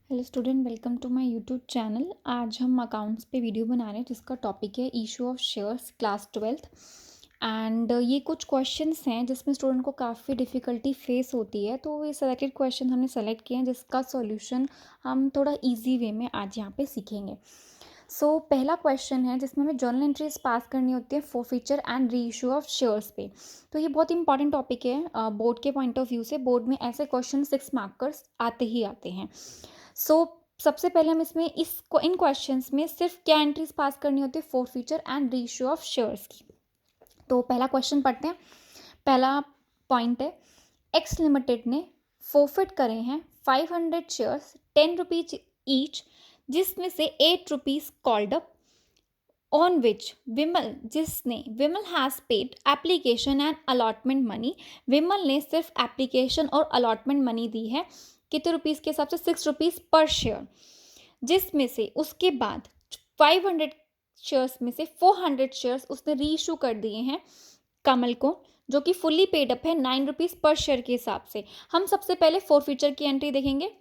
Hello student, welcome to my YouTube channel. आज हम accounts पे वीडियो बना रहे हैं जिसका टॉपिक है issue of shares class 12th। And ये कुछ क्वेश्चंस हैं जिसमें स्टूडेंट को काफ़ी डिफ़िकल्टी फेस होती है, तो ये सेलेक्टेड क्वेश्चन हमने सेलेक्ट किए हैं जिसका सॉल्यूशन हम थोड़ा इजी वे में आज यहाँ पे सीखेंगे। पहला क्वेश्चन है जिसमें हमें जर्नल एंट्रीज पास करनी होती है forfeiture and re issue of shares पे। तो ये बहुत इंपॉर्टेंट टॉपिक है बोर्ड के पॉइंट ऑफ व्यू से। बोर्ड में ऐसे क्वेश्चन 6 मार्कर्स आते ही आते हैं। सबसे पहले हम इसमें इन क्वेश्चंस में सिर्फ क्या एंट्रीज पास करनी होती है, forfeiture and ratio of shares की। तो पहला क्वेश्चन पढ़ते हैं। पहला पॉइंट है, एक्स लिमिटेड ने फॉरफिट करे हैं 500 शेयर्स 10 रुपीज ईच, जिसमें से 8 rupees called up, on which Vimal has paid application and allotment money. Vimal ने सिर्फ एप्लीकेशन और अलॉटमेंट मनी दी है कितने रुपीज़ के हिसाब से, 6 रुपीज़ पर शेयर, जिसमें से उसके बाद 500 शेयर्स में से 400 शेयर्स उसने री इशू कर दिए हैं कमल को, जो कि फुल्ली पेड अप है 9 रुपीज़ पर शेयर के हिसाब से। हम सबसे पहले फॉरफीचर की एंट्री देखेंगे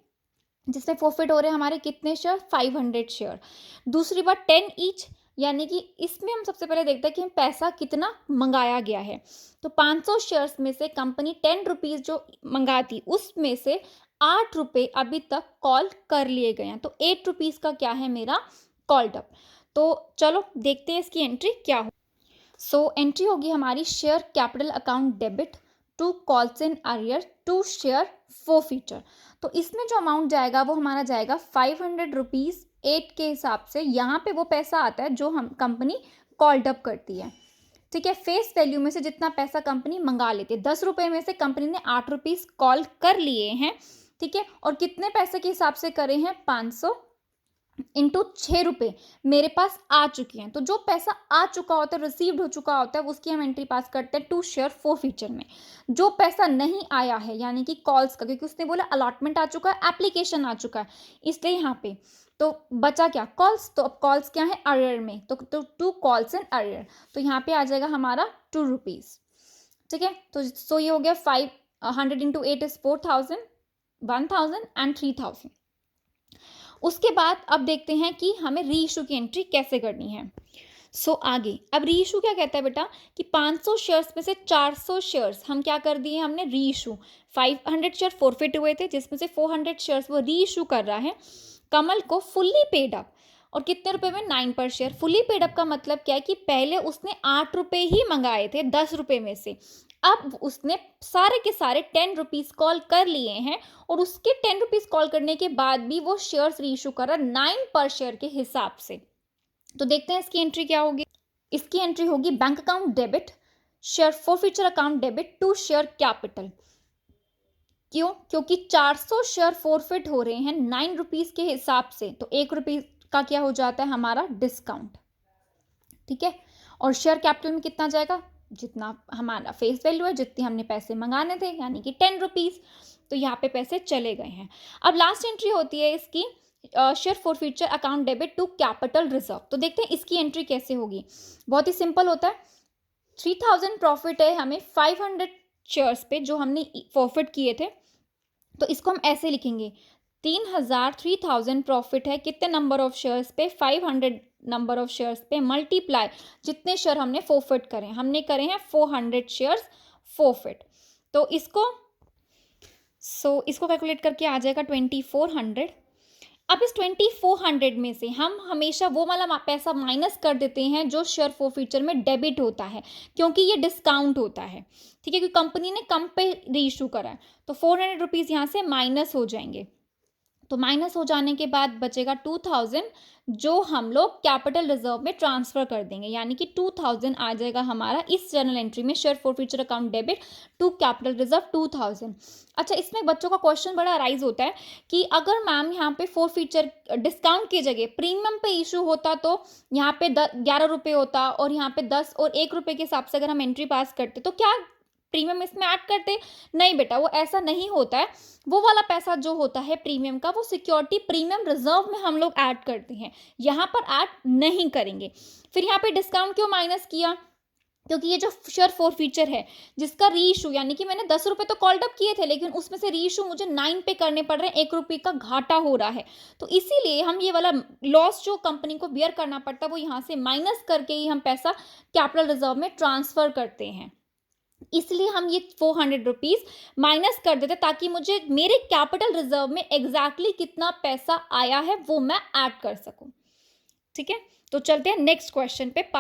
जिसमें फॉरफिट हो रहे हैं हमारे कितने शेयर, 500 शेयर। दूसरी बात 10 ईच, यानी कि इसमें हम सबसे पहले देखते हैं कि हम पैसा कितना मंगाया गया है। तो 500 शेयर्स में से कंपनी 10 रुपीज़ जो मंगाती उसमें से 8 रुपये अभी तक कॉल कर लिए गए हैं, तो 8 रुपीज़ का क्या है मेरा कॉल्ड अप। तो चलो देखते हैं इसकी एंट्री क्या हो। एंट्री होगी हमारी share capital account debit to calls in arrear to share forfeiture. तो इसमें जो अमाउंट जाएगा वो हमारा जाएगा 500 रुपीज़ 8 के हिसाब से। यहाँ पे वो पैसा आता है जो हम कंपनी कॉल्ड अप करती है, ठीक है। फेस वैल्यू में से जितना पैसा कंपनी मंगा लेती है, 10 रुपये में से कंपनी ने 8 रुपीज़ कॉल कर लिए हैं, ठीक है। और कितने पैसे के हिसाब से करे हैं, 500 इंटू 6 रुपये मेरे पास आ चुकी हैं। तो जो पैसा आ चुका होता है, रिसीव्ड हो चुका होता है, उसकी हम एंट्री पास करते हैं टू शेयर फॉरफीचर में। जो पैसा नहीं आया है यानी कि कॉल्स का, क्योंकि उसने बोला अलॉटमेंट आ चुका है, एप्लीकेशन आ चुका है, इसलिए यहाँ पे तो बचा क्या, कॉल्स। तो अब कॉल्स क्या है, अरियर में, तो टू कॉल्स इन अरियर, तो यहाँ पे आ जाएगा हमारा 2 रुपीज़, ठीक है। तो ये हो गया 500 इंटू 8 इज 4000, 1000 एंड 3000। उसके बाद अब देखते हैं कि हमें री इशू की एंट्री कैसे करनी है। आगे अब री इशू क्या कहता है बेटा, कि 500 शेयर्स में से 400 शेयर्स हम क्या कर दिए, हमने री इशू। 500 शेयर फॉरफिट हुए थे जिसमें से 400 शेयर्स वो री इशू कर रहा है कमल को फुल्ली पेड अप। और कितने रुपए में, 9 पर शेयर। फुल्ली पेड अप का मतलब क्या है कि पहले उसने 8 रुपए ही मंगाए थे 10 रुपए में से, अब उसने सारे के सारे 10 रुपीज़ कॉल कर लिए हैं, और उसके 10 रुपीज़ कॉल करने के बाद भी वो शेयर्स री इशू कर रहा है 9 पर शेयर के हिसाब से। तो देखते हैं इसकी एंट्री क्या होगी। इसकी एंट्री होगी bank account debit share forfeiture account debit to share capital. क्यों, क्योंकि 400 शेयर फॉरफिट हो रहे हैं 9 रुपीज़ के हिसाब से, तो 1 रुपये का क्या हो जाता है हमारा डिस्काउंट, ठीक है। और शेयर कैपिटल में कितना जाएगा, जितना हमारा फेस वैल्यू है, जितने हमने पैसे मंगाने थे, यानी कि 10 रुपीज़। तो यहाँ पे पैसे चले गए हैं। अब लास्ट एंट्री होती है इसकी share forfeiture account debit to capital reserve. तो देखते हैं इसकी एंट्री कैसे होगी। बहुत ही सिंपल होता है। 3000 प्रॉफिट है हमें 500 शेयर्स पे जो हमने फॉरफिट किए थे, तो इसको हम ऐसे लिखेंगे, 3000 प्रॉफिट है कितने नंबर ऑफ शेयर्स पे, 500 नंबर ऑफ शेयर्स पे, मल्टीप्लाई जितने शेयर हमने फॉरफिट करें, हमने करे हैं 400 शेयर्स फॉरफिट। तो इसको कैलकुलेट करके आ जाएगा 2400। अब इस 2400 में से हम हमेशा वो वाला पैसा माइनस कर देते हैं जो शेयर फॉरफीचर में डेबिट होता है, क्योंकि ये डिस्काउंट होता है, ठीक है, क्योंकि कंपनी ने कम पे री इशू करा है। तो 400 रुपीज़ यहाँ से माइनस हो जाएंगे। तो माइनस हो जाने के बाद बचेगा 2000, जो हम लोग कैपिटल रिजर्व में ट्रांसफर कर देंगे, यानी कि 2000 आ जाएगा हमारा इस जर्नल एंट्री में, share forfeiture account debit to capital reserve 2000। अच्छा, इसमें बच्चों का क्वेश्चन बड़ा राइज होता है कि अगर मैम यहाँ पे फॉरफीचर डिस्काउंट की जगह प्रीमियम पे इशू होता तो यहाँ पे 11 रुपये होता, और यहाँ पे 10 और 1 रुपये के हिसाब से अगर हम एंट्री पास करते तो क्या प्रीमियम इसमें ऐड करते। नहीं बेटा, वो ऐसा नहीं होता है। वो वाला पैसा जो होता है प्रीमियम का, वो सिक्योरिटी प्रीमियम रिजर्व में हम लोग ऐड करते हैं, यहाँ पर ऐड नहीं करेंगे। फिर यहाँ पे डिस्काउंट क्यों माइनस किया, क्योंकि ये जो शेयर फोर फीचर है जिसका री इशू, यानी कि मैंने 10 रुपए तो कॉल्ड अप किए थे लेकिन उसमें से री इशू मुझे 9 पे करने पड़ रहे हैं, 1 रुपये का घाटा हो रहा है। तो इसीलिए हम ये वाला लॉस जो कंपनी को बियर करना पड़ता है वो यहाँ से माइनस करके ही हम पैसा कैपिटल रिजर्व में ट्रांसफर करते हैं। इसलिए हम ये 400 रुपीज माइनस कर देते ताकि मुझे मेरे कैपिटल रिजर्व में एग्जैक्टली कितना पैसा आया है वो मैं ऐड कर सकूं। ठीक है, तो चलते हैं नेक्स्ट क्वेश्चन पे।